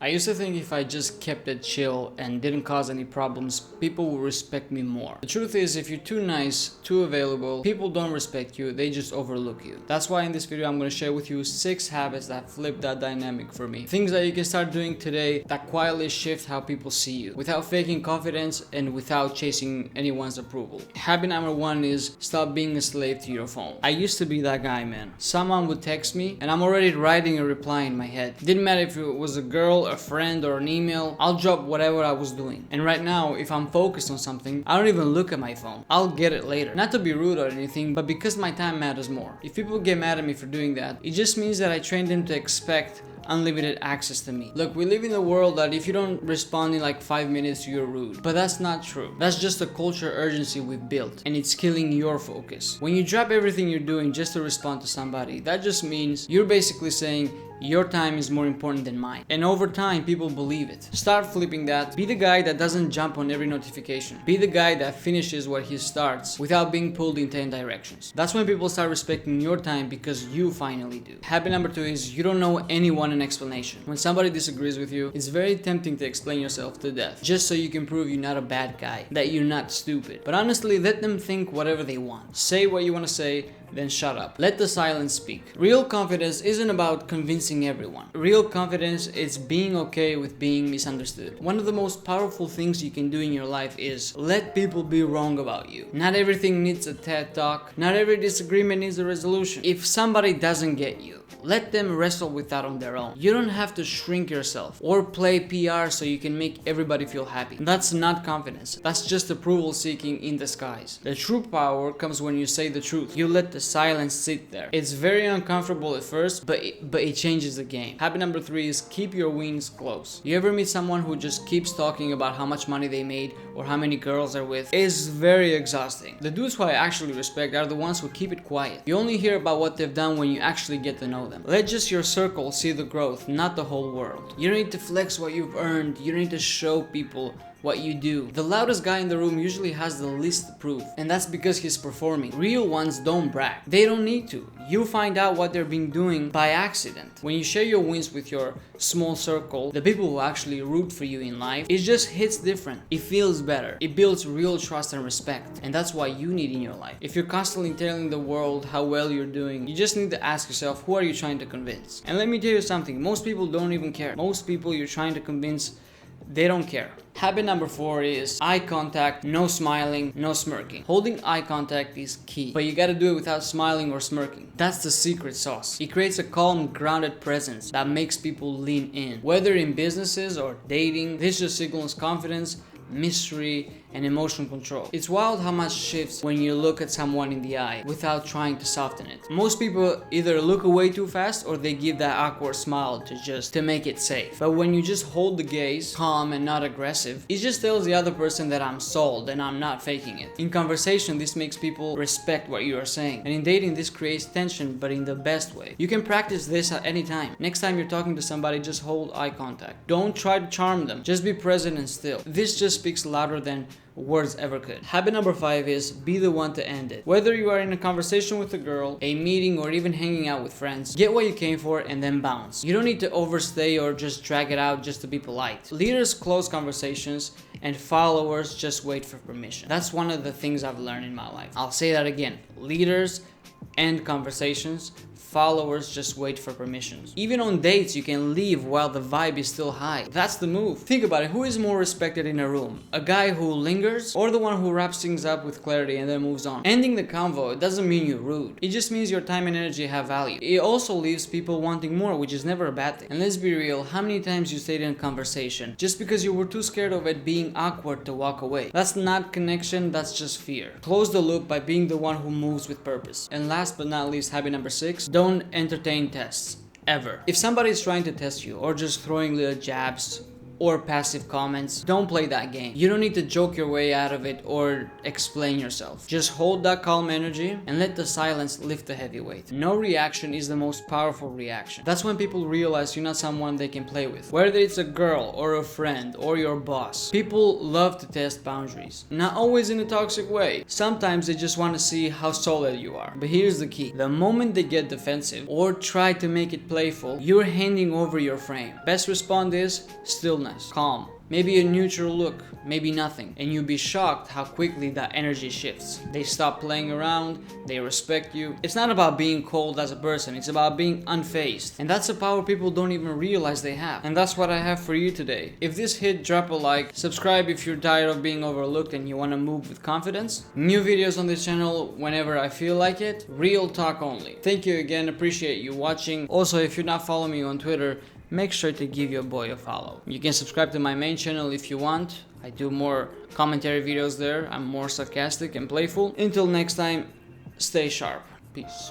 I used to think if I just kept it chill and didn't cause any problems, people would respect me more. The truth is, if you're too nice, too available, people don't respect you, they just overlook you. That's why in this video I'm going to share with you 6 habits that flip that dynamic for me. Things that you can start doing today that quietly shift how people see you, without faking confidence and without chasing anyone's approval. Habit number 1 is stop being a slave to your phone. I used to be that guy, man. Someone would text me and I'm already writing a reply in my head. Didn't matter if it was a girl, a friend, or an email, I'll drop whatever I was doing. And right now, if I'm focused on something, I don't even look at my phone. I'll get it later. Not to be rude or anything, but because my time matters more. If people get mad at me for doing that, it just means that I trained them to expect unlimited access to me. Look, we live in a world that if you don't respond in like 5 minutes, you're rude. But that's not true. That's just a culture urgency we've built, and it's killing your focus. When you drop everything you're doing just to respond to somebody, that just means you're basically saying, your time is more important than mine. And over time, people believe it. Start flipping that. Be the guy that doesn't jump on every notification. Be the guy that finishes what he starts without being pulled in 10 directions. That's when people start respecting your time because you finally do. Habit number 2 is you don't know anyone an explanation. When somebody disagrees with you, it's very tempting to explain yourself to death just so you can prove you're not a bad guy, that you're not stupid. But honestly, let them think whatever they want. Say what you want to say, then shut up. Let the silence speak. Real confidence isn't about convincing everyone. Real confidence is being okay with being misunderstood. One of the most powerful things you can do in your life is let people be wrong about you. Not everything needs a TED talk. Not every disagreement needs a resolution. If somebody doesn't get you, let them wrestle with that on their own. You don't have to shrink yourself or play PR so you can make everybody feel happy. That's not confidence. That's just approval seeking in disguise. The true power comes when you say the truth. You let the silence sit there. It's very uncomfortable at first, but it changes the game. Habit number 3 is keep your wins close. You ever meet someone who just keeps talking about how much money they made or how many girls they're with? It's very exhausting. The dudes who I actually respect are the ones who keep it quiet. You only hear about what they've done when you actually get to know them. Let just your circle see the growth, not the whole world. You don't need to flex what you've earned. You don't need to show people what you do. The loudest guy in the room usually has the least to prove, and that's because he's performing. Real ones don't brag. They don't need to. You find out what they've been doing by accident. When you share your wins with your small circle, the people who actually root for you in life, it just hits different. It feels better. It builds real trust and respect, and that's what you need in your life. If you're constantly telling the world how well you're doing, you just need to ask yourself, who are you trying to convince? And let me tell you something, most people don't even care. Most people you're trying to convince, they don't care. Habit number 4 is eye contact, no smiling, no smirking. Holding eye contact is key, but you gotta do it without smiling or smirking. That's the secret sauce. It creates a calm, grounded presence that makes people lean in. Whether in businesses or dating, this just signals confidence, mystery, and emotional control. It's wild how much shifts when you look at someone in the eye without trying to soften it. Most people either look away too fast or they give that awkward smile to make it safe. But when you just hold the gaze, calm and not aggressive, it just tells the other person that I'm sold and I'm not faking it. In conversation, this makes people respect what you are saying. And in dating, this creates tension, but in the best way. You can practice this at any time. Next time you're talking to somebody, just hold eye contact. Don't try to charm them. Just be present and still. This just speaks louder than words ever could. Habit number 5 is be the one to end it. Whether you are in a conversation with a girl, a meeting, or even hanging out with friends, get what you came for and then bounce. You don't need to overstay or just drag it out just to be polite. Leaders close conversations and followers just wait for permission. That's one of the things I've learned in my life. I'll say that again. Leaders end conversations, followers just wait for permissions. Even on dates, you can leave while the vibe is still high. That's the move. Think about it. Who is more respected in a room? A guy who lingers or the one who wraps things up with clarity and then moves on? Ending the convo, it doesn't mean you're rude. It just means your time and energy have value. It also leaves people wanting more, which is never a bad thing. And let's be real, how many times you stayed in a conversation just because you were too scared of it being awkward to walk away? That's not connection, that's just fear. Close the loop by being the one who moves with purpose. And last but not least, habit number 6, don't entertain tests. Ever. If somebody is trying to test you or just throwing little jabs, or passive comments. Don't play that game. You don't need to joke your way out of it or explain yourself. Just hold that calm energy and let the silence lift the heavy weight. No reaction is the most powerful reaction. That's when people realize you're not someone they can play with. Whether it's a girl or a friend or your boss, people love to test boundaries. Not always in a toxic way. Sometimes they just want to see how solid you are. But here's the key. The moment they get defensive or try to make it playful, you're handing over your frame. Best response is stillness, calm, maybe a neutral look, maybe nothing, and you'll be shocked how quickly that energy shifts. They stop playing around, they respect you. It's not about being cold as a person, it's about being unfazed. And that's a power people don't even realize they have. And that's what I have for you today. If this hit, drop a like, subscribe if you're tired of being overlooked and you want to move with confidence. New videos on this channel whenever I feel like it. Real talk only. Thank you again, appreciate you watching. Also, if you're not following me on Twitter, make sure to give your boy a follow. You can subscribe to my main channel if you want. I do more commentary videos there. I'm more sarcastic and playful. Until next time, stay sharp. Peace.